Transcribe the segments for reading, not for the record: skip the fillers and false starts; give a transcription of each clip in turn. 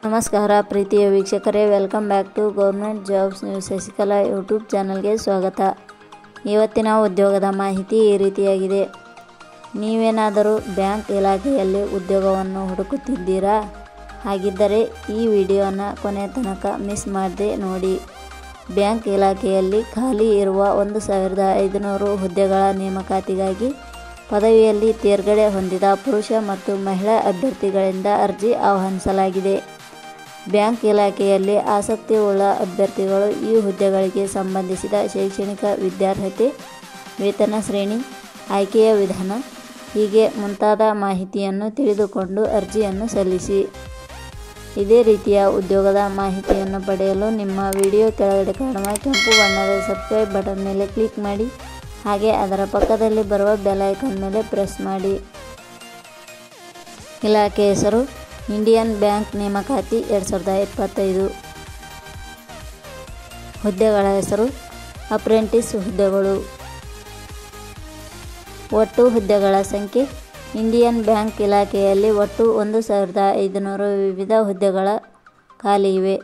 ನಮಸ್ಕಾರ ಪ್ರೀತಿಯ ವೀಕ್ಷಕರೇ, welcome back to government jobs news Shashikala YouTube ಚಾನಲ್ಗೆ ಸ್ವಾಗತ. ಇವತ್ತಿನ ಉದ್ಯೋಗದ ಮಾಹಿತಿ ಈ ರೀತಿಯಾಗಿದೆ. ನೀವೇನಾದರೂ ಬ್ಯಾಂಕ್ ಇಲಾಖೆಯಲ್ಲಿ ಉದ್ಯೋಗವನ್ನು ಹುಡುಕುತ್ತಿದ್ದೀರಾ? ಹಾಗಿದ್ದರೆ ಈ ವಿಡಿಯೋನ ಕೊನೆಯ ತನಕ ಮಿಸ್ ಮಾಡದೆ ನೋಡಿ. ಬ್ಯಾಂಕ್ ಇಲಾಖೆಯಲ್ಲಿ ಖಾಲಿ ಇರುವ 1500 ಹುದ್ದೆಗಳ ನೇಮಕಾತಿಗಾಗಿ ಪದವಿಯಲ್ಲಿ ತೇರ್ಗಡೆ ಹೊಂದಿದ ಪುರುಷ ಮತ್ತು ಮಹಿಳಾ ಅಭ್ಯರ್ಥಿಗಳಿಂದ ಅರ್ಜಿ ಆಹ್ವಾನಿಸಲಾಗಿದೆ. ಬ್ಯಾಂಕ್ ಇಲಾಖೆಯಲ್ಲಿ ಆಸಕ್ತಿ ಉಳ್ಳ ಅಭ್ಯರ್ಥಿಗಳು ಈ ಹುದ್ದೆಗಳಿಗೆ ಸಂಬಂಧಿಸಿದ ಶೈಕ್ಷಣಿಕ ವಿದ್ಯಾರ್ಹತೆ, ವೇತನ ಶ್ರೇಣಿ, ಆಯ್ಕೆಯ ವಿಧಾನ ಹೀಗೆ ಮುಂತಾದ ಮಾಹಿತಿಯನ್ನು ತಿಳಿದುಕೊಂಡು ಅರ್ಜಿಯನ್ನು ಸಲ್ಲಿಸಿ. ಇದೇ ರೀತಿಯ ಉದ್ಯೋಗದ ಮಾಹಿತಿಯನ್ನು ಪಡೆಯಲು ನಿಮ್ಮ ವಿಡಿಯೋ ಕೆಳಗಡೆ ಕಾಣುವ ಕೆಂಪು ಬಣ್ಣದ ಸಬ್ಸ್ಕ್ರೈಬ್ ಬಟನ್ ಮೇಲೆ ಕ್ಲಿಕ್ ಮಾಡಿ, ಹಾಗೆ ಅದರ ಪಕ್ಕದಲ್ಲಿ ಬರುವ ಬೆಲ್ ಐಕಾನ್ ಮೇಲೆ ಪ್ರೆಸ್ ಮಾಡಿ. ಇಲಾಖೆ ಹೆಸರು ಇಂಡಿಯನ್ ಬ್ಯಾಂಕ್ ನೇಮಕಾತಿ 2025. ಹುದ್ದೆಗಳ ಹೆಸರು ಅಪ್ರೆಂಟಿಸ್ ಹುದ್ದೆಗಳು. ಒಟ್ಟು ಹುದ್ದೆಗಳ ಸಂಖ್ಯೆ ಇಂಡಿಯನ್ ಬ್ಯಾಂಕ್ ಇಲಾಖೆಯಲ್ಲಿ ಒಟ್ಟು 1500 ವಿವಿಧ ಹುದ್ದೆಗಳ ಖಾಲಿ ಇವೆ.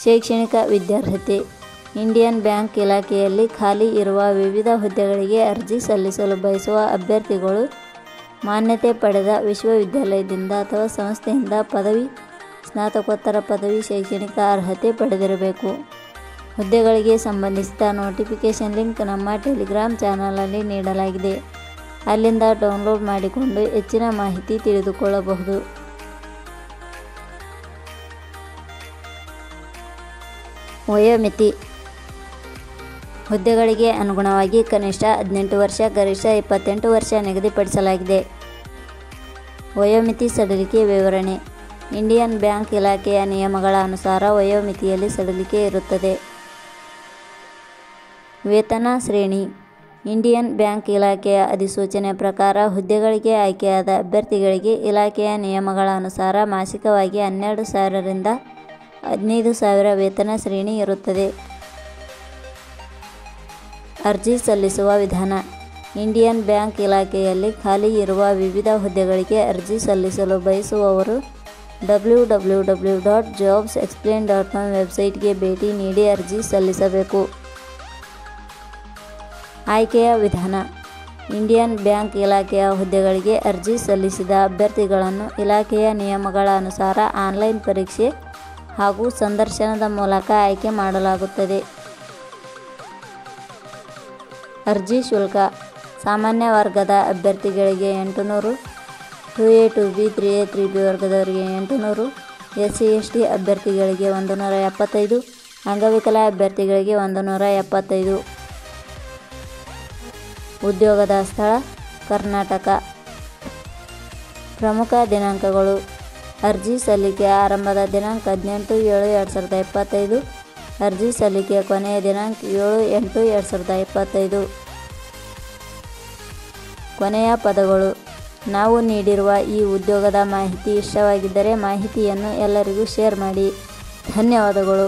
ಶೈಕ್ಷಣಿಕ ವಿದ್ಯಾರ್ಹತೆ ಇಂಡಿಯನ್ ಬ್ಯಾಂಕ್ ಇಲಾಖೆಯಲ್ಲಿ ಖಾಲಿ ಇರುವ ವಿವಿಧ ಹುದ್ದೆಗಳಿಗೆ ಅರ್ಜಿ ಸಲ್ಲಿಸಲು ಬಯಸುವ ಅಭ್ಯರ್ಥಿಗಳು ಮಾನ್ಯತೆ ಪಡೆದ ವಿಶ್ವವಿದ್ಯಾಲಯದಿಂದ ಅಥವಾ ಸಂಸ್ಥೆಯಿಂದ ಪದವಿ, ಸ್ನಾತಕೋತ್ತರ ಪದವಿ ಶೈಕ್ಷಣಿಕ ಅರ್ಹತೆ ಪಡೆದಿರಬೇಕು. ಹುದ್ದೆಗಳಿಗೆ ಸಂಬಂಧಿಸಿದ ನೋಟಿಫಿಕೇಷನ್ ಲಿಂಕ್ ನಮ್ಮ ಟೆಲಿಗ್ರಾಮ್ ಚಾನಲಲ್ಲಿ ನೀಡಲಾಗಿದೆ. ಅಲ್ಲಿಂದ ಡೌನ್ಲೋಡ್ ಮಾಡಿಕೊಂಡು ಹೆಚ್ಚಿನ ಮಾಹಿತಿ ತಿಳಿದುಕೊಳ್ಳಬಹುದು. ವಯೋಮಿತಿ ಹುದ್ದೆಗಳಿಗೆ ಅನುಗುಣವಾಗಿ ಕನಿಷ್ಠ 18 ವರ್ಷ, ಗರಿಷ್ಠ 28 ವರ್ಷ ನಿಗದಿಪಡಿಸಲಾಗಿದೆ. ವಯೋಮಿತಿ ಸಡಿಲಿಕೆ ವಿವರಣೆ ಇಂಡಿಯನ್ ಬ್ಯಾಂಕ್ ಇಲಾಖೆಯ ನಿಯಮಗಳ ಅನುಸಾರ ವಯೋಮಿತಿಯಲ್ಲಿ ಸಡಿಲಿಕೆ ಇರುತ್ತದೆ. ವೇತನ ಶ್ರೇಣಿ ಇಂಡಿಯನ್ ಬ್ಯಾಂಕ್ ಇಲಾಖೆಯ ಅಧಿಸೂಚನೆ ಪ್ರಕಾರ ಹುದ್ದೆಗಳಿಗೆ ಆಯ್ಕೆಯಾದ ಅಭ್ಯರ್ಥಿಗಳಿಗೆ ಇಲಾಖೆಯ ನಿಯಮಗಳ ಅನುಸಾರ ಮಾಸಿಕವಾಗಿ 12,000 ರಿಂದ 15,000 ವೇತನ ಶ್ರೇಣಿ ಇರುತ್ತದೆ. ಅರ್ಜಿ ಸಲ್ಲಿಸುವ ವಿಧಾನ ಇಂಡಿಯನ್ ಬ್ಯಾಂಕ್ ಇಲಾಖೆಯಲ್ಲಿ ಖಾಲಿ ಇರುವ ವಿವಿಧ ಹುದ್ದೆಗಳಿಗೆ ಅರ್ಜಿ ಸಲ್ಲಿಸಲು ಬಯಸುವವರು www.jobsexplain.com ವೆಬ್ಸೈಟ್ಗೆ ಭೇಟಿ ನೀಡಿ ಅರ್ಜಿ ಸಲ್ಲಿಸಬೇಕು. ಆಯ್ಕೆಯ ವಿಧಾನ ಇಂಡಿಯನ್ ಬ್ಯಾಂಕ್ ಇಲಾಖೆಯ ಹುದ್ದೆಗಳಿಗೆ ಅರ್ಜಿ ಸಲ್ಲಿಸಿದ ಅಭ್ಯರ್ಥಿಗಳನ್ನು ಇಲಾಖೆಯ ನಿಯಮಗಳ ಅನುಸಾರ ಆನ್ಲೈನ್ ಪರೀಕ್ಷೆ ಹಾಗೂ ಸಂದರ್ಶನದ ಮೂಲಕ ಆಯ್ಕೆ ಮಾಡಲಾಗುತ್ತದೆ. ಅರ್ಜಿ ಶುಲ್ಕ ಸಾಮಾನ್ಯ ವರ್ಗದ ಅಭ್ಯರ್ಥಿಗಳಿಗೆ 800, 2A 2B 3A 3B ವರ್ಗದವರಿಗೆ 800, SC/ST ಅಭ್ಯರ್ಥಿಗಳಿಗೆ 175, ಅಂಗವಿಕಲ ಅಭ್ಯರ್ಥಿಗಳಿಗೆ 175. ಉದ್ಯೋಗದ ಸ್ಥಳ ಕರ್ನಾಟಕ. ಪ್ರಮುಖ ದಿನಾಂಕಗಳು ಅರ್ಜಿ ಸಲ್ಲಿಕೆ ಆರಂಭದ ದಿನಾಂಕ 18/7/2025. ಅರ್ಜಿ ಸಲ್ಲಿಕೆಯ ಕೊನೆಯ ದಿನಾಂಕ 7/8/2025. ಕೊನೆಯ ಪದಗಳು ನಾವು ನೀಡಿರುವ ಈ ಉದ್ಯೋಗದ ಮಾಹಿತಿ ಇಷ್ಟವಾಗಿದ್ದರೆ ಮಾಹಿತಿಯನ್ನು ಎಲ್ಲರಿಗೂ ಶೇರ್ ಮಾಡಿ. ಧನ್ಯವಾದಗಳು.